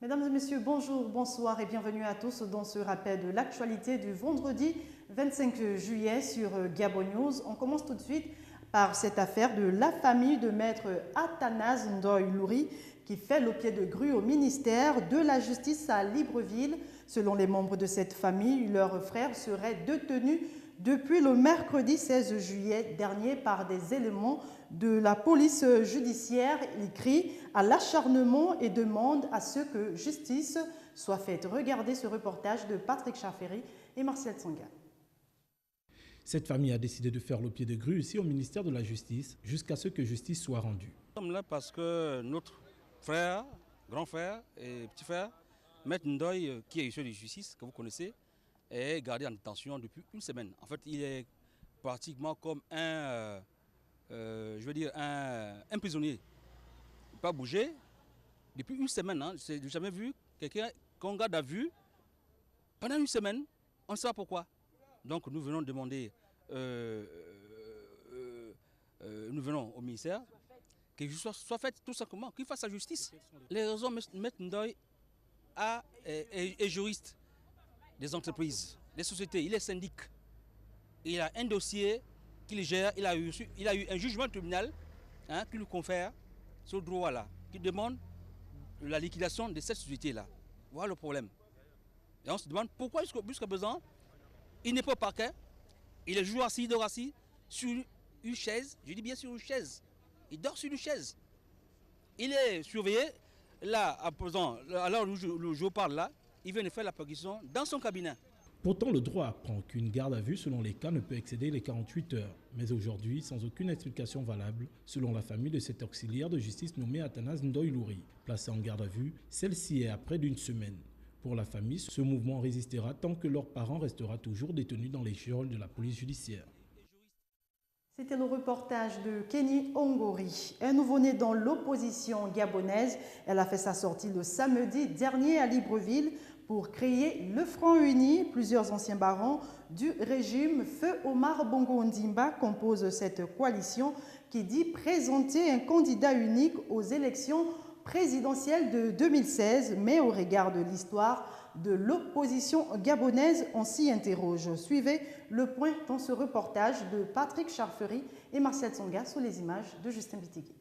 Mesdames et messieurs, bonjour, bonsoir et bienvenue à tous dans ce rappel de l'actualité du vendredi 25 juillet sur Gabon News. On commence tout de suite par cette affaire de la famille de maître Athanase Ndoye Louri qui fait le pied de grue au ministère de la Justice à Libreville. Selon les membres de cette famille, leur frère serait détenu depuis le mercredi 16 juillet dernier par des éléments de la police judiciaire. Il crie à l'acharnement et demande à ce que justice soit faite. Regardez ce reportage de Patrick Chafferi et Martial Tsanga. Cette famille a décidé de faire le pied de grue ici au ministère de la Justice jusqu'à ce que justice soit rendue. Nous sommes là parce que notre frère, grand frère et petit frère, Maître Ndoye, qui est issu de justice, que vous connaissez, est gardé en détention depuis une semaine. En fait, il est pratiquement comme un prisonnier. Il ne peut pas bouger depuis une semaine. Je n'ai jamais vu quelqu'un qu'on garde à vue pendant une semaine. On ne sait pas pourquoi. Donc nous venons demander, nous venons au ministère que justice soit faite tout simplement, qu'il fasse sa justice. Les raisons, Maître Ndoye est juriste des entreprises, des sociétés, il est syndic. Il a un dossier qu'il gère, il a eu un jugement tribunal qui lui confère ce droit-là, qui demande la liquidation de cette société-là. Voilà le problème. Et on se demande pourquoi jusqu'à présent, il n'est pas au parquet, il est toujours assis, il dort assis sur une chaise, je dis bien sur une chaise. Il dort sur une chaise. Il est surveillé, là, à présent, alors où je parle là, il vient de faire la perquisition dans son cabinet. Pourtant, le droit apprend qu'une garde à vue selon les cas ne peut excéder les 48 heures. Mais aujourd'hui, sans aucune explication valable, selon la famille de cet auxiliaire de justice nommé Athanase Ndoye Louri, placé en garde à vue, celle-ci est à près d'une semaine. Pour la famille, ce mouvement résistera tant que leur parent restera toujours détenu dans les geôles de la police judiciaire. C'était le reportage de Kenny Ongori. Un nouveau-né dans l'opposition gabonaise. Elle a fait sa sortie le samedi dernier à Libreville pour créer le Front Uni. Plusieurs anciens barons du régime Feu Omar Bongo Ondimba composent cette coalition qui dit présenter un candidat unique aux élections présidentielle de 2016, mais au regard de l'histoire de l'opposition gabonaise, on s'y interroge. Suivez le point dans ce reportage de Patrick Chafferi et Martial Tsanga sous les images de Justin Bitigui.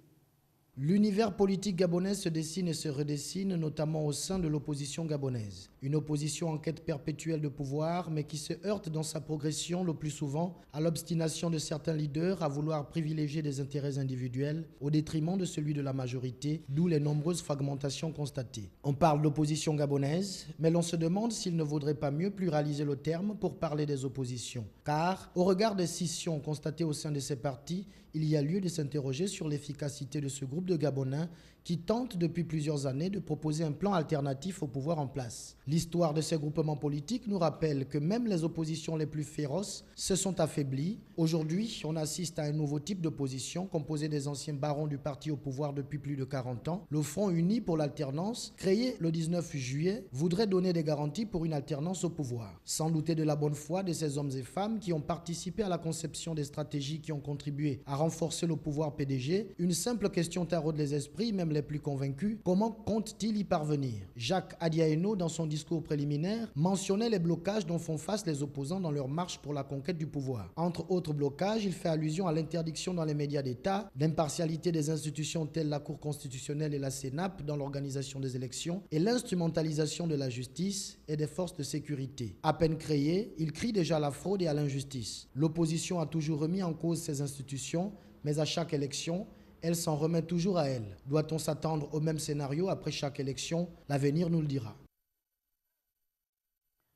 L'univers politique gabonais se dessine et se redessine, notamment au sein de l'opposition gabonaise. Une opposition en quête perpétuelle de pouvoir, mais qui se heurte dans sa progression le plus souvent à l'obstination de certains leaders à vouloir privilégier des intérêts individuels au détriment de celui de la majorité, d'où les nombreuses fragmentations constatées. On parle d'opposition gabonaise, mais l'on se demande s'il ne vaudrait pas mieux pluraliser le terme pour parler des oppositions. Car, au regard des scissions constatées au sein de ces partis, il y a lieu de s'interroger sur l'efficacité de ce groupe de Gabonais qui tente depuis plusieurs années de proposer un plan alternatif au pouvoir en place. L'histoire de ces groupements politiques nous rappelle que même les oppositions les plus féroces se sont affaiblies. Aujourd'hui, on assiste à un nouveau type d'opposition composé des anciens barons du parti au pouvoir depuis plus de 40 ans. Le Front Uni pour l'alternance, créé le 19 juillet, voudrait donner des garanties pour une alternance au pouvoir. Sans douter de la bonne foi de ces hommes et femmes qui ont participé à la conception des stratégies qui ont contribué à renforcer le pouvoir PDG, une simple question taraude les esprits, même les plus convaincus. Comment compte-t-il y parvenir? Jacques Adiaeno, dans son discours préliminaire, mentionnait les blocages dont font face les opposants dans leur marche pour la conquête du pouvoir. Entre autres blocages, il fait allusion à l'interdiction dans les médias d'État, l'impartialité des institutions telles la Cour constitutionnelle et la CENAP dans l'organisation des élections et l'instrumentalisation de la justice et des forces de sécurité. À peine créé, il crie déjà à la fraude et à l'injustice. L'opposition a toujours remis en cause ces institutions, mais à chaque élection, elle s'en remet toujours à elle. Doit-on s'attendre au même scénario après chaque élection? L'avenir nous le dira.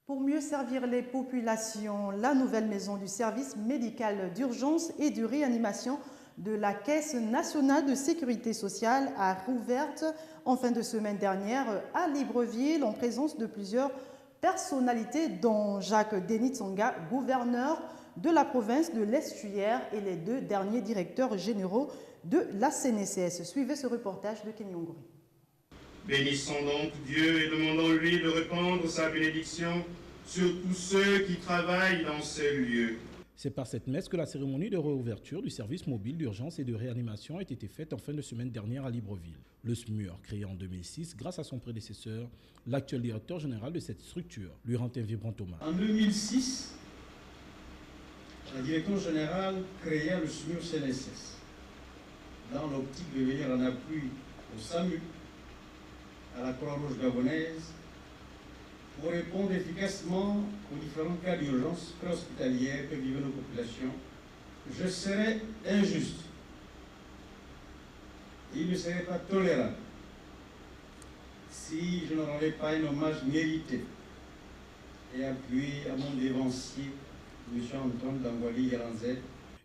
Pour mieux servir les populations, la nouvelle maison du service médical d'urgence et de réanimation de la Caisse nationale de sécurité sociale a rouverte en fin de semaine dernière à Libreville en présence de plusieurs personnalités dont Jacques Denis Tsonga, gouverneur de la province de l'Estuaire et les deux derniers directeurs généraux de la CNCS. Suivez ce reportage de Kenny Ongori. Bénissons donc Dieu et demandons-lui de répandre sa bénédiction sur tous ceux qui travaillent dans ces lieux. C'est par cette messe que la cérémonie de réouverture du service mobile d'urgence et de réanimation a été faite en fin de semaine dernière à Libreville. Le SMUR, créé en 2006 grâce à son prédécesseur, l'actuel directeur général de cette structure, lui rend un vibrant hommage. En 2006, la direction générale créa le SMUR CNSS dans l'optique de venir en appui au SAMU, à la Croix-Rouge gabonaise, pour répondre efficacement aux différents cas d'urgence préhospitalière que vivent nos populations. Je serais injuste, il ne serait pas tolérable si je ne rendais pas un hommage mérité et appuyé à mon dévancier, M. Antoine Dangwali Yalanzet.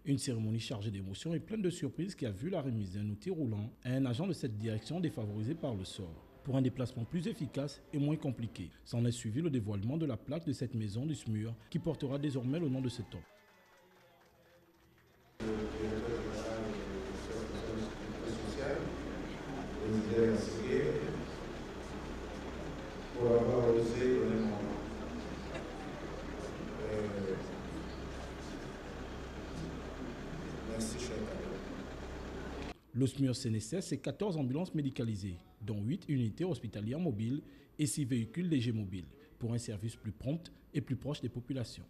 Une cérémonie chargée d'émotions et pleine de surprises qui a vu la remise d'un outil roulant à un agent de cette direction défavorisé par le sort, pour un déplacement plus efficace et moins compliqué. S'en est suivi le dévoilement de la plaque de cette maison du SMUR qui portera désormais le nom de cet homme. Pour avoir osé donner mon merci, cher. Le SMUR CNSS, c'est 14 ambulances médicalisées, dont 8 unités hospitalières mobiles et 6 véhicules légers mobiles, pour un service plus prompt et plus proche des populations.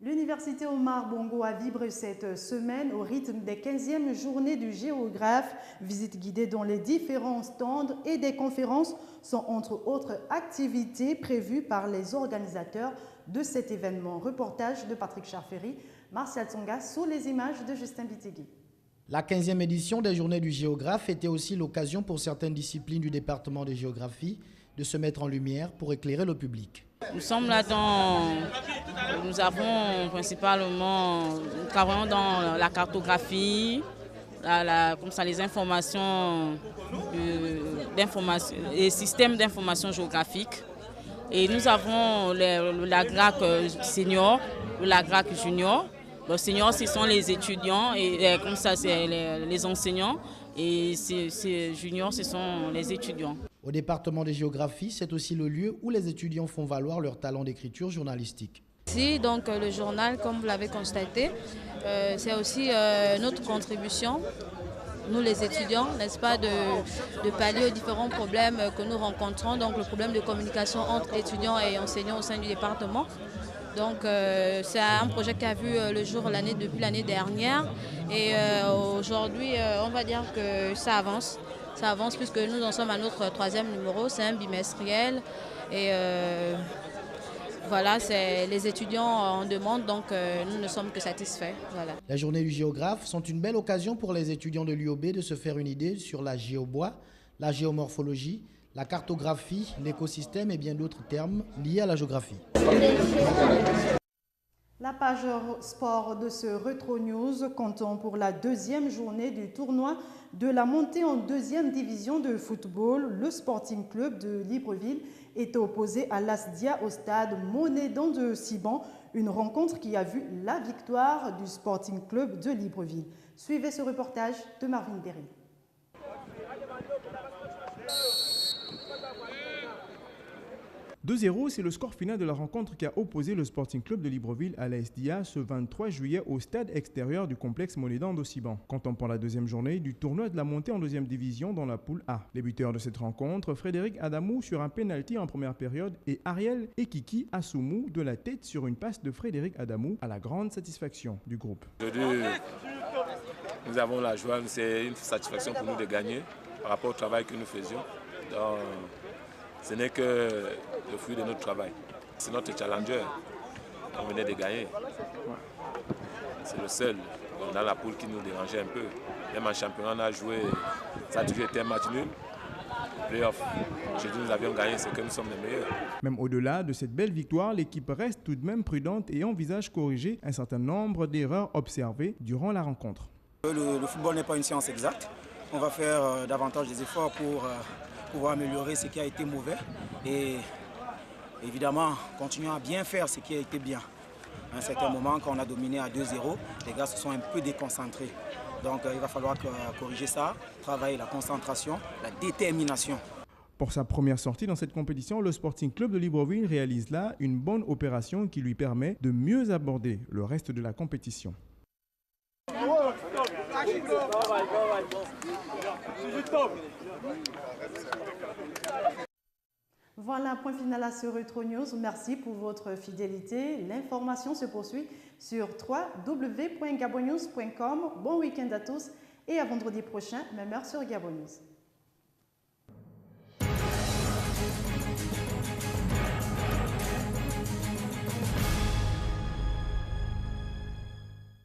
L'Université Omar Bongo a vibré cette semaine au rythme des 15e journées du géographe. Visite guidée dans les différents stands et des conférences sont entre autres activités prévues par les organisateurs de cet événement. Reportage de Patrick Charferi, Martial Tsonga sous les images de Justin Bitigui. La 15e édition des Journées du géographe était aussi l'occasion pour certaines disciplines du département de géographie de se mettre en lumière pour éclairer le public. Nous sommes là nous avons principalement, nous travaillons dans la cartographie, comme ça, les informations, les systèmes d'information géographique. Et nous avons la GRAC senior, la GRAC junior. Le senior, ce sont les étudiants, et comme ça, c'est les enseignants. Et ces juniors, ce sont les étudiants. Au département de géographie, c'est aussi le lieu où les étudiants font valoir leur talent d'écriture journalistique. Ici, donc, le journal, comme vous l'avez constaté, c'est aussi notre contribution, nous les étudiants, n'est-ce pas, de pallier aux différents problèmes que nous rencontrons, donc le problème de communication entre étudiants et enseignants au sein du département. Donc c'est un projet qui a vu le jour depuis l'année dernière et aujourd'hui on va dire que ça avance. Ça avance puisque nous en sommes à notre 3e numéro, c'est un bimestriel et voilà, les étudiants en demandent, donc nous ne sommes que satisfaits. Voilà. Les journées du géographe sont une belle occasion pour les étudiants de l'UOB de se faire une idée sur la géobois, la géomorphologie, la cartographie, l'écosystème et bien d'autres termes liés à la géographie. La page sport de ce Retro News comptant pour la 2e journée du tournoi de la montée en 2e division de football. Le Sporting Club de Libreville est opposé à l'Asdia au stade Monédan de Siban. Une rencontre qui a vu la victoire du Sporting Club de Libreville. Suivez ce reportage de Marvin Berry. 2-0, c'est le score final de la rencontre qui a opposé le Sporting Club de Libreville à l'ASDIA ce 23 juillet au stade extérieur du complexe Monédan d'Osiban. Comptant pour la 2e journée du tournoi de la montée en 2e division dans la poule A. Les buteurs de cette rencontre, Frédéric Adamou sur un pénalty en première période et Ariel Ekiki Assoumou de la tête sur une passe de Frédéric Adamou à la grande satisfaction du groupe. Aujourd'hui, nous avons la joie, c'est une satisfaction pour nous de gagner par rapport au travail que nous faisions. Donc, ce n'est que le fruit de notre travail. C'est notre challenger. On venait de gagner. C'est le seul dans la poule qui nous dérangeait un peu. Même en championnat, on a joué, ça a toujours été un match nul. Playoff. Aujourd'hui, nous avions gagné, c'est que nous sommes les meilleurs. Même au-delà de cette belle victoire, l'équipe reste tout de même prudente et envisage corriger un certain nombre d'erreurs observées durant la rencontre. Le football n'est pas une science exacte. On va faire davantage des efforts pour pouvoir améliorer ce qui a été mauvais et évidemment continuer à bien faire ce qui a été bien. À un certain moment, quand on a dominé à 2-0, les gars se sont un peu déconcentrés. Donc il va falloir corriger ça, travailler la concentration, la détermination. Pour sa première sortie dans cette compétition, le Sporting Club de Libreville réalise là une bonne opération qui lui permet de mieux aborder le reste de la compétition. Voilà, point final à ce Retro News. Merci pour votre fidélité. L'information se poursuit sur www.gabonnews.com. Bon week-end à tous et à vendredi prochain, même heure sur Gabon News.